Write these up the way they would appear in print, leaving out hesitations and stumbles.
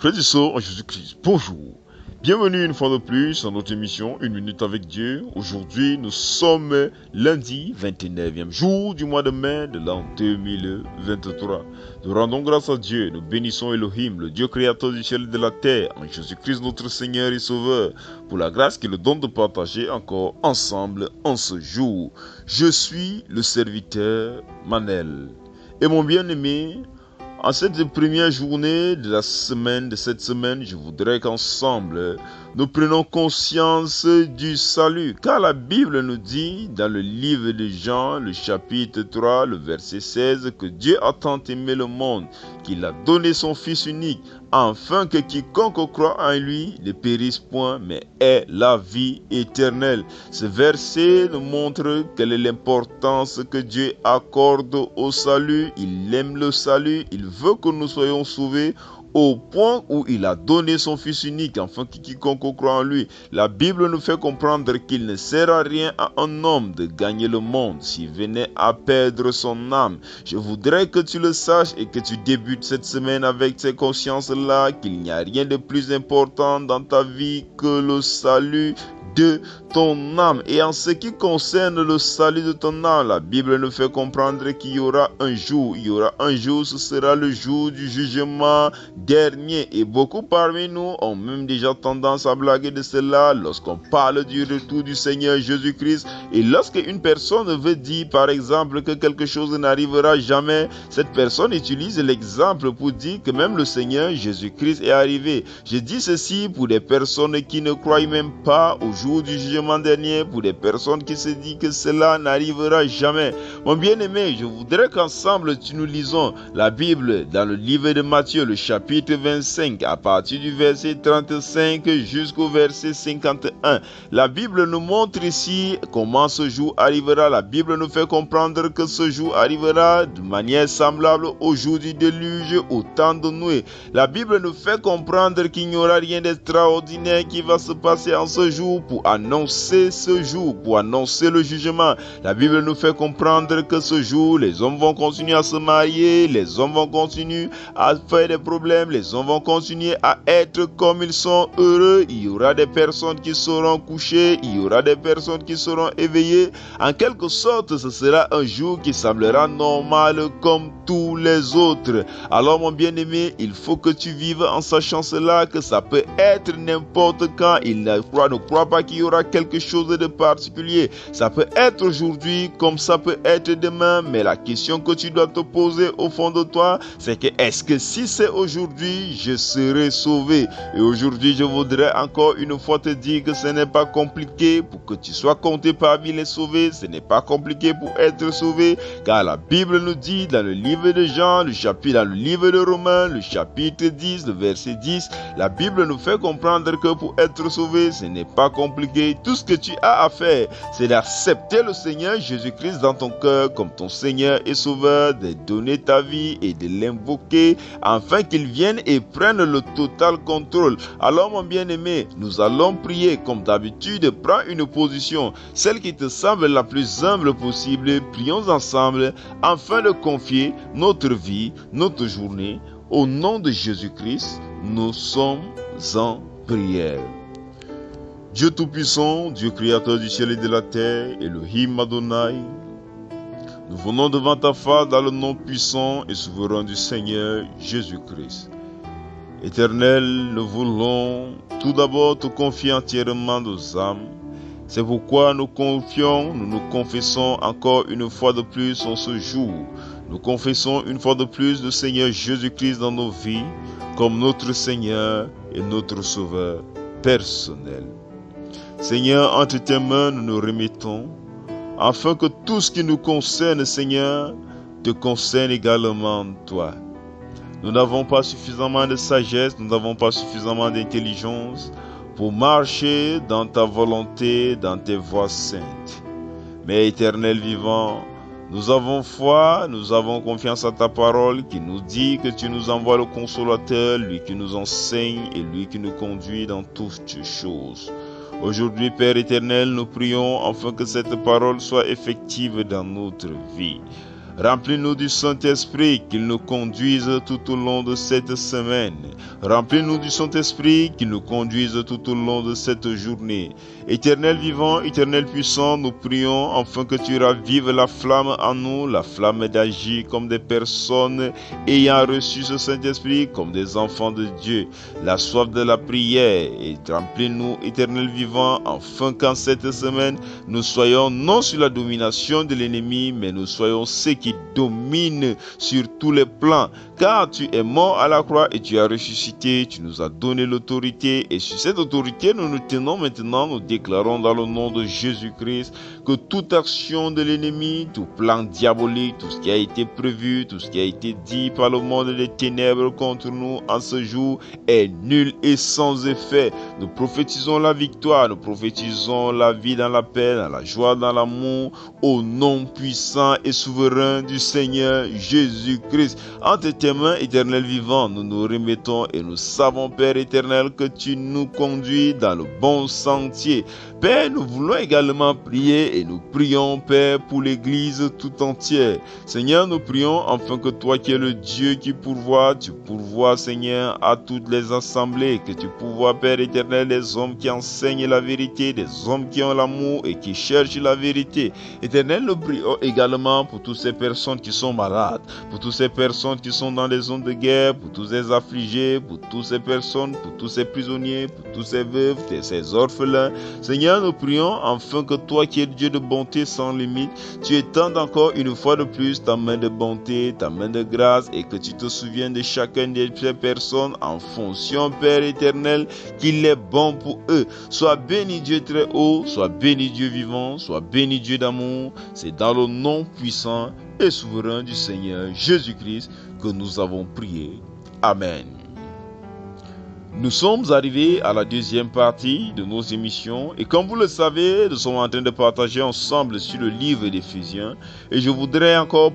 Frères et sœurs en Jésus-Christ, bonjour. Bienvenue une fois de plus dans notre émission Une minute avec Dieu. Aujourd'hui, nous sommes lundi 29e jour du mois de mai de l'an 2023. Nous rendons grâce à Dieu, nous bénissons Elohim, le Dieu créateur du ciel et de la terre, en Jésus-Christ notre Seigneur et Sauveur, pour la grâce qu'il nous donne de partager encore ensemble en ce jour. Je suis le serviteur Manel. Et mon bien-aimé, en cette première journée de cette semaine, je voudrais qu'ensemble, nous prenions conscience du salut. Car la Bible nous dit, dans le livre de Jean, le chapitre 3, le verset 16, que Dieu a tant aimé le monde, qu'il a donné son Fils unique, afin que quiconque croit en lui ne périsse point, mais ait la vie éternelle. Ce verset nous montre quelle est l'importance que Dieu accorde au salut. Il aime le salut, il veut que nous soyons sauvés, au point où il a donné son Fils unique, afin que quiconque croit en lui. La Bible nous fait comprendre qu'il ne sert à rien à un homme de gagner le monde s'il venait à perdre son âme. Je voudrais que tu le saches et que tu débutes cette semaine avec ces consciences-là, qu'il n'y a rien de plus important dans ta vie que le salut de ton âme. Et en ce qui concerne le salut de ton âme, la Bible nous fait comprendre qu'il y aura un jour, ce sera le jour du jugement dernier. Et beaucoup parmi nous ont même déjà tendance à blaguer de cela lorsqu'on parle du retour du Seigneur Jésus-Christ. Et lorsque une personne veut dire par exemple que quelque chose n'arrivera jamais, cette personne utilise l'exemple pour dire que même le Seigneur Jésus-Christ est arrivé. Je dis ceci pour des personnes qui ne croient même pas au jour du jugement dernier, pour des personnes qui se disent que cela n'arrivera jamais. Mon bien-aimé, je voudrais qu'ensemble nous lisons la Bible dans le livre de Matthieu, le chapitre 25, à partir du verset 35 jusqu'au verset 51. La Bible nous montre ici comment ce jour arrivera. La Bible nous fait comprendre que ce jour arrivera de manière semblable au jour du déluge, au temps de Noé. La Bible nous fait comprendre qu'il n'y aura rien d'extraordinaire qui va se passer en ce jour pour annoncer ce jour, pour annoncer le jugement. La Bible nous fait comprendre que ce jour, les hommes vont continuer à se marier, les hommes vont continuer à faire des problèmes, les hommes vont continuer à être comme ils sont heureux. Il y aura des personnes qui seront couchées, il y aura des personnes qui seront éveillées. En quelque sorte, ce sera un jour qui semblera normal comme tous les autres. Alors mon bien-aimé, il faut que tu vives en sachant cela, que ça peut être n'importe quand. Il ne croit pas qu'il y aura quelque chose de particulier. Ça peut être aujourd'hui comme ça peut être demain, mais la question que tu dois te poser au fond de toi, c'est que est-ce que si c'est aujourd'hui, je serai sauvé? Et aujourd'hui, je voudrais encore une fois te dire que ce n'est pas compliqué pour que tu sois compté parmi les sauvés. Ce n'est pas compliqué pour être sauvé, car la Bible nous dit dans le livre de Jean, dans le livre de Romains, le chapitre 10, le verset 10, la Bible nous fait comprendre que pour être sauvé, ce n'est pas compliqué. Tout ce que tu as à faire, c'est d'accepter le Seigneur Jésus-Christ dans ton cœur comme ton Seigneur et Sauveur, de donner ta vie et de l'invoquer afin qu'il vienne et prenne le total contrôle. Alors mon bien-aimé, nous allons prier comme d'habitude. Prends une position, celle qui te semble la plus humble possible. Prions ensemble afin de confier notre vie, notre journée au nom de Jésus-Christ. Nous sommes en prière. Dieu Tout-Puissant, Dieu Créateur du ciel et de la terre, Elohim Adonai, nous venons devant ta face dans le nom puissant et souverain du Seigneur Jésus-Christ. Éternel, nous voulons tout d'abord te confier entièrement nos âmes. C'est pourquoi nous nous confessons encore une fois de plus en ce jour. Nous confessons une fois de plus le Seigneur Jésus-Christ dans nos vies comme notre Seigneur et notre Sauveur personnel. Seigneur, entre tes mains, nous nous remettons, afin que tout ce qui nous concerne, Seigneur, te concerne également toi. Nous n'avons pas suffisamment de sagesse, nous n'avons pas suffisamment d'intelligence pour marcher dans ta volonté, dans tes voies saintes. Mais Éternel vivant, nous avons foi, nous avons confiance à ta parole qui nous dit que tu nous envoies le Consolateur, lui qui nous enseigne et lui qui nous conduit dans toutes choses. Aujourd'hui, Père éternel, nous prions afin que cette parole soit effective dans notre vie. Remplis-nous du Saint-Esprit, qu'il nous conduise tout au long de cette semaine. Remplis-nous du Saint-Esprit, qu'il nous conduise tout au long de cette journée. Éternel vivant, éternel puissant, nous prions afin que tu ravives la flamme en nous, la flamme d'agir comme des personnes ayant reçu ce Saint-Esprit, comme des enfants de Dieu. La soif de la prière, et remplis-nous, éternel vivant, afin qu'en cette semaine, nous soyons non sur la domination de l'ennemi, mais nous soyons ceux qui dominent sur tous les plans. Car tu es mort à la croix et tu as ressuscité, tu nous as donné l'autorité, et sur cette autorité, nous nous tenons maintenant, nous déclarons dans le nom de Jésus-Christ que toute action de l'ennemi, tout plan diabolique, tout ce qui a été prévu, tout ce qui a été dit par le monde des ténèbres contre nous en ce jour est nul et sans effet. Nous prophétisons la victoire, nous prophétisons la vie dans la paix, dans la joie, dans l'amour, au nom puissant et souverain du Seigneur Jésus-Christ. Entre tes mains, éternel vivant, nous nous remettons et nous savons, Père éternel, que tu nous conduis dans le bon sentier. Père, nous voulons également prier et nous prions, Père, pour l'Église tout entière. Seigneur, nous prions afin que toi qui es le Dieu qui pourvoit, tu pourvois, Seigneur, à toutes les assemblées, que tu pourvois, Père éternel, des hommes qui enseignent la vérité, des hommes qui ont l'amour et qui cherchent la vérité. Éternel, nous prions également pour toutes ces personnes qui sont malades, pour toutes ces personnes qui sont dans les zones de guerre, pour tous ces affligés, pour toutes ces personnes, pour tous ces prisonniers, pour tous ces veuves, ces orphelins. Seigneur, nous prions afin que toi qui es Dieu de bonté sans limite, tu étendes encore une fois de plus ta main de bonté, ta main de grâce, et que tu te souviennes de chacune de ces personnes en fonction, Père éternel, qu'il est bon pour eux. Sois béni Dieu très haut, sois béni Dieu vivant, sois béni Dieu d'amour. C'est dans le nom puissant et souverain du Seigneur Jésus-Christ que nous avons prié. Amen. Nous sommes arrivés à la deuxième partie de nos émissions et comme vous le savez, nous sommes en train de partager ensemble sur le livre d'Éphésiens et je voudrais encore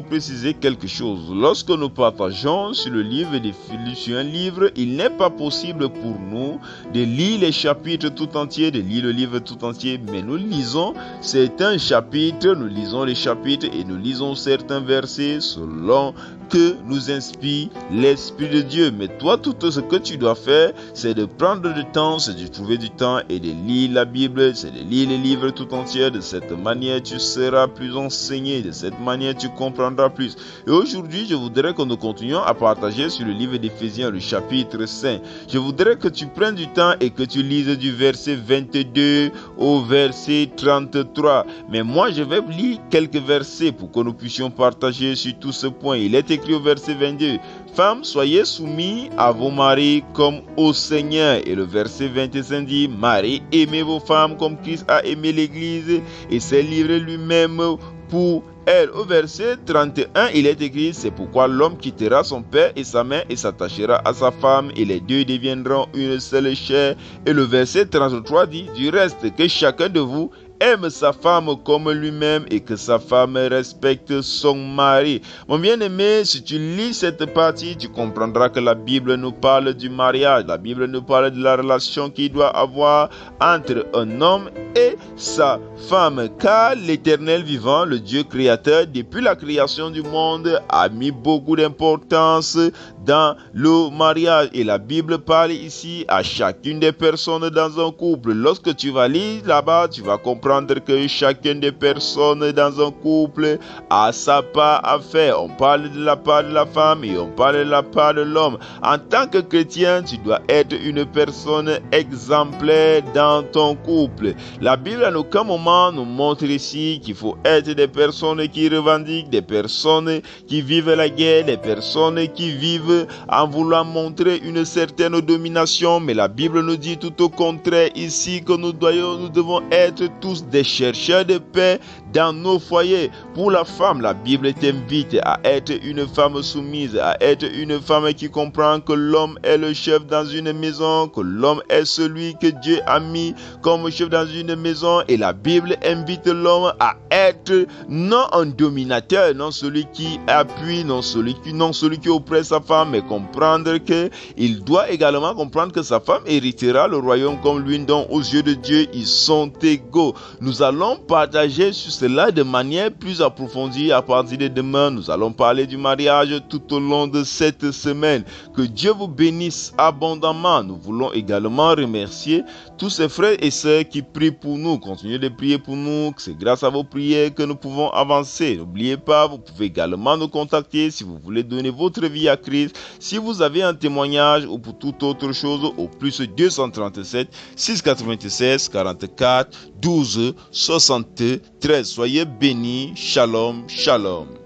préciser quelque chose. Lorsque nous partageons sur le livre d'Éphésiens, sur un livre, il n'est pas possible pour nous de lire les chapitres tout entiers, de lire le livre tout entier, mais nous lisons certains chapitres, nous lisons les chapitres et nous lisons certains versets selon que nous inspire l'Esprit de Dieu. Mais toi, tout ce que tu dois faire, c'est de prendre du temps, c'est de trouver du temps et de lire la Bible, c'est de lire les livres tout entiers. De cette manière, tu seras plus enseigné. De cette manière, tu comprendras plus. Et aujourd'hui, je voudrais que nous continuions à partager sur le livre d'Éphésiens, le chapitre 5. Je voudrais que tu prennes du temps et que tu lises du verset 22 au verset 33. Mais moi, je vais lire quelques versets pour que nous puissions partager sur tout ce point. Il est écrit au verset 22. Femmes, soyez soumis à vos maris comme au Seigneur. Et le verset 25 dit, maris, aimez vos femmes comme Christ a aimé l'Église et s'est livré lui-même pour elle. Au verset 31, il est écrit, c'est pourquoi l'homme quittera son père et sa mère et s'attachera à sa femme et les deux deviendront une seule chair. Et le verset 33 dit, du reste, que chacun de vous aime sa femme comme lui-même et que sa femme respecte son mari. Mon bien-aimé, si tu lis cette partie, tu comprendras que la Bible nous parle du mariage. La Bible nous parle de la relation qu'il doit avoir entre un homme et sa femme. Car l'Éternel vivant, le Dieu créateur, depuis la création du monde, a mis beaucoup d'importance dans le mariage. Et la Bible parle ici à chacune des personnes dans un couple. Lorsque tu vas lire là-bas, tu vas comprendre que chacune des personnes dans un couple a sa part à faire. On parle de la part de la femme et on parle de la part de l'homme. En tant que chrétien, tu dois être une personne exemplaire dans ton couple. La Bible à aucun moment nous montre ici qu'il faut être des personnes qui revendiquent, des personnes qui vivent la guerre, des personnes qui vivent en voulant montrer une certaine domination. Mais la Bible nous dit tout au contraire ici que nous devons être tous des chercheurs de paix dans nos foyers. Pour la femme, la Bible t'invite à être une femme soumise, à être une femme qui comprend que l'homme est le chef dans une maison, que l'homme est celui que Dieu a mis comme chef dans une maison. Et la Bible invite l'homme à être non un dominateur, non celui qui appuie, non celui qui oppresse sa femme, femme et comprendre qu'il doit également comprendre que sa femme héritera le royaume comme lui, donc aux yeux de Dieu, ils sont égaux. Nous allons partager sur cela de manière plus approfondie à partir de demain. Nous allons parler du mariage tout au long de cette semaine. Que Dieu vous bénisse abondamment. Nous voulons également remercier tous ces frères et sœurs qui prient pour nous. Continuez de prier pour nous. C'est grâce à vos prières que nous pouvons avancer. N'oubliez pas, vous pouvez également nous contacter si vous voulez donner votre vie à Christ. Si vous avez un témoignage ou pour toute autre chose, au plus 237 696 44 12 73. Soyez bénis. Shalom, shalom.